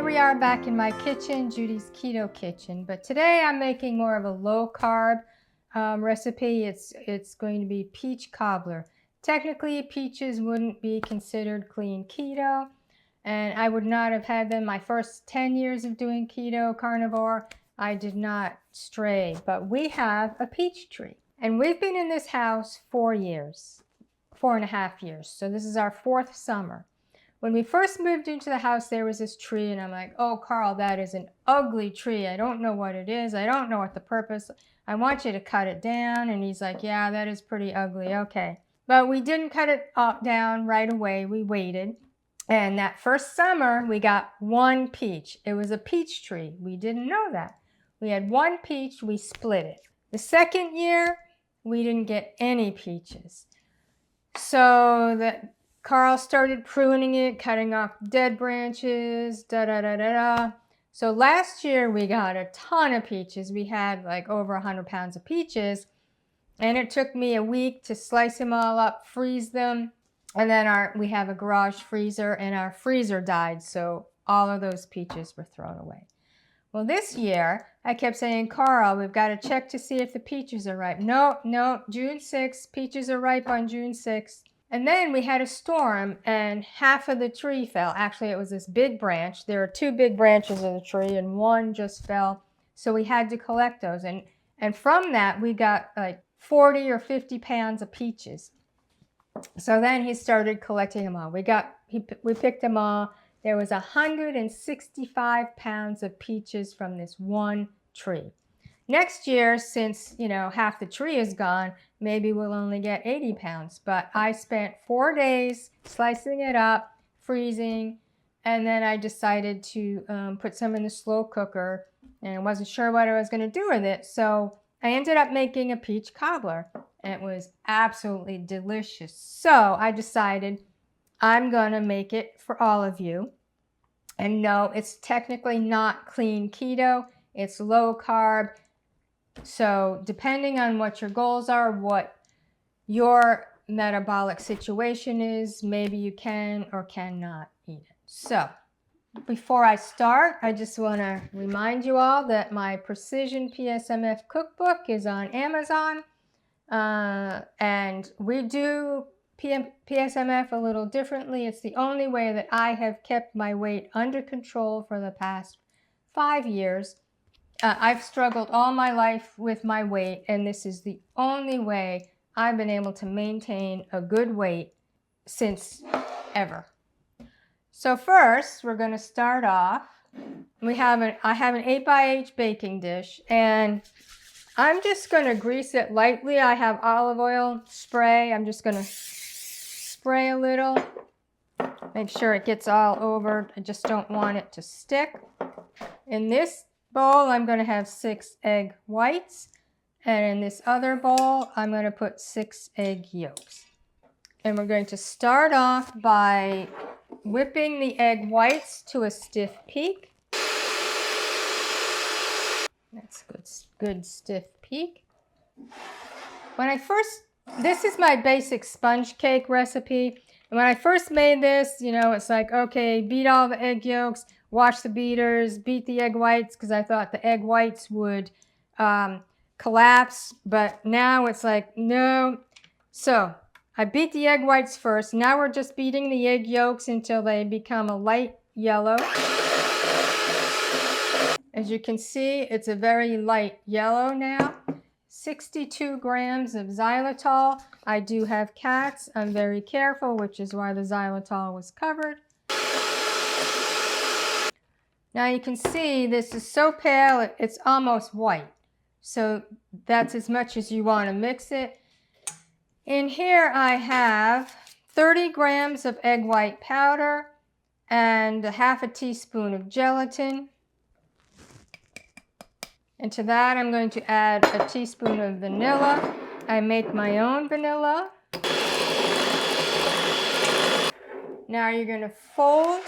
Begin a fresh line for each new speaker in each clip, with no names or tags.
here we are back in my kitchen, Judy's Keto Kitchen. But today I'm making more of a low carb recipe. It's going to be peach cobbler. Technically, peaches wouldn't be considered clean keto, and I would not have had them my first 10 years of doing keto carnivore. I did not stray, but we have a peach tree. And we've been in this house 4 years, 4.5 years. So this is our 4th summer. When we first moved into the house, there was this tree, and I'm like, oh, Carl, that is an ugly tree. I don't know what it is. I don't know what the purpose. I want you to cut it down. And he's like, yeah, that is pretty ugly. Okay. But we didn't cut it down right away. We waited. And that first summer, we got 1 peach. It was a peach tree. We didn't know that. We had 1 peach. We split it. The second year, we didn't get any peaches. So Carl started pruning it, cutting off dead branches, So last year we got a ton of peaches. We had like over 100 pounds of peaches, and it took me a week to slice them all up, freeze them, and then we have a garage freezer, and our freezer died, so all of those peaches were thrown away. Well, this year I kept saying, Carl, we've got to check to see if the peaches are ripe. No, June 6th, peaches are ripe on June 6th. And then we had a storm, and half of the tree fell. Actually, it was this big branch. There are 2 big branches of the tree, and one just fell. So we had to collect those. And from that, we got like 40 or 50 pounds of peaches. So then he started collecting them all. We picked them all. There was 165 pounds of peaches from this one tree. Next year, since, half the tree is gone, maybe we'll only get 80 pounds. But I spent 4 days slicing it up, freezing, and then I decided to put some in the slow cooker, and I wasn't sure what I was going to do with it. So I ended up making a peach cobbler, and it was absolutely delicious. So I decided I'm going to make it for all of you. And no, it's technically not clean keto. It's low carb. So depending on what your goals are, what your metabolic situation is, maybe you can or cannot eat it. So before I start, I just want to remind you all that my Precision PSMF cookbook is on Amazon. And we do PSMF a little differently. It's the only way that I have kept my weight under control for the past 5 years. I've struggled all my life with my weight, and this is the only way I've been able to maintain a good weight since ever. So first, we're going to start off. I have an 8x8 baking dish, and I'm just going to grease it lightly. I have olive oil spray. I'm just going to spray a little. Make sure it gets all over. I just don't want it to stick. In this bowl, I'm going to have 6 egg whites, and in this other bowl, I'm going to put 6 egg yolks. And we're going to start off by whipping the egg whites to a stiff peak. That's good stiff peak. This is my basic sponge cake recipe. And when I first made this, it's like, okay, beat all the egg yolks, wash the beaters, beat the egg whites, because I thought the egg whites would collapse. But now it's like, no. So I beat the egg whites first. Now we're just beating the egg yolks until they become a light yellow. As you can see, it's a very light yellow now. 62 grams of xylitol. I do have cats. I'm very careful, which is why the xylitol was covered. Now you can see this is so pale, it's almost white. So that's as much as you want to mix it. In here I have 30 grams of egg white powder and 1/2 teaspoon of gelatin. And to that I'm going to add a teaspoon of vanilla. I make my own vanilla. Now you're going to fold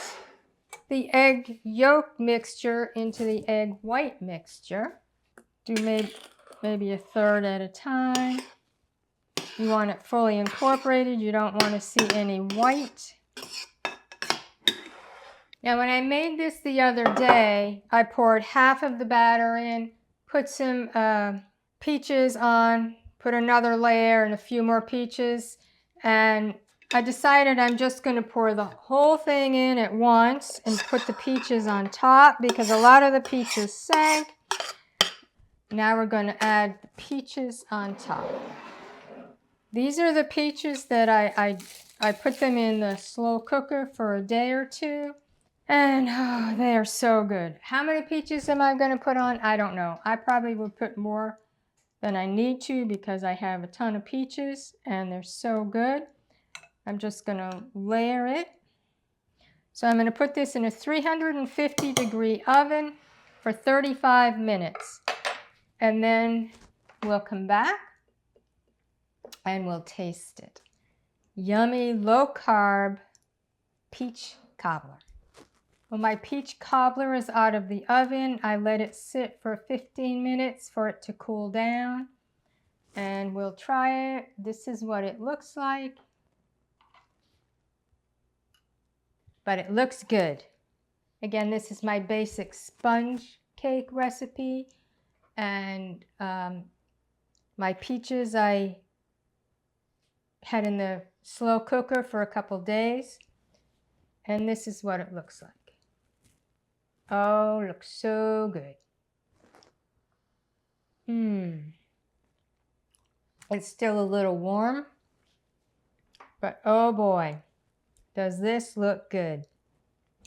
the egg yolk mixture into the egg white mixture. Do maybe a third at a time. You want it fully incorporated. You don't want to see any white. Now when I made this the other day, I poured half of the batter in, put some peaches on, put another layer and a few more peaches, and I decided I'm just going to pour the whole thing in at once and put the peaches on top because a lot of the peaches sank. Now we're going to add the peaches on top. These are the peaches that I put them in the slow cooker for a day or two. And oh, they are so good. How many peaches am I going to put on? I don't know. I probably would put more than I need to because I have a ton of peaches and they're so good. I'm just going to layer it. So I'm going to put this in a 350-degree oven for 35 minutes. And then we'll come back and we'll taste it. Yummy, low-carb peach cobbler. Well, my peach cobbler is out of the oven. I let it sit for 15 minutes for it to cool down. And we'll try it. This is what it looks like. But it looks good. Again, this is my basic sponge cake recipe. And my peaches I had in the slow cooker for a couple days. And this is what it looks like. Oh, looks so good. It's still a little warm, but oh boy, does this look good.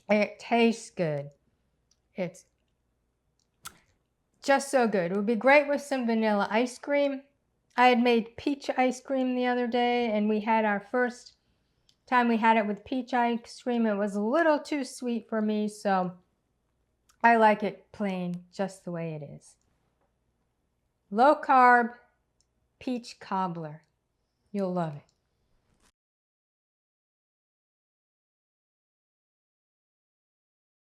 It tastes good. It's just so good. It would be great with some vanilla ice cream. I had made peach ice cream the other day, and we had our first time we had it with peach ice cream. It was a little too sweet for me, so I like it plain, just the way it is. Low carb peach cobbler. You'll love it.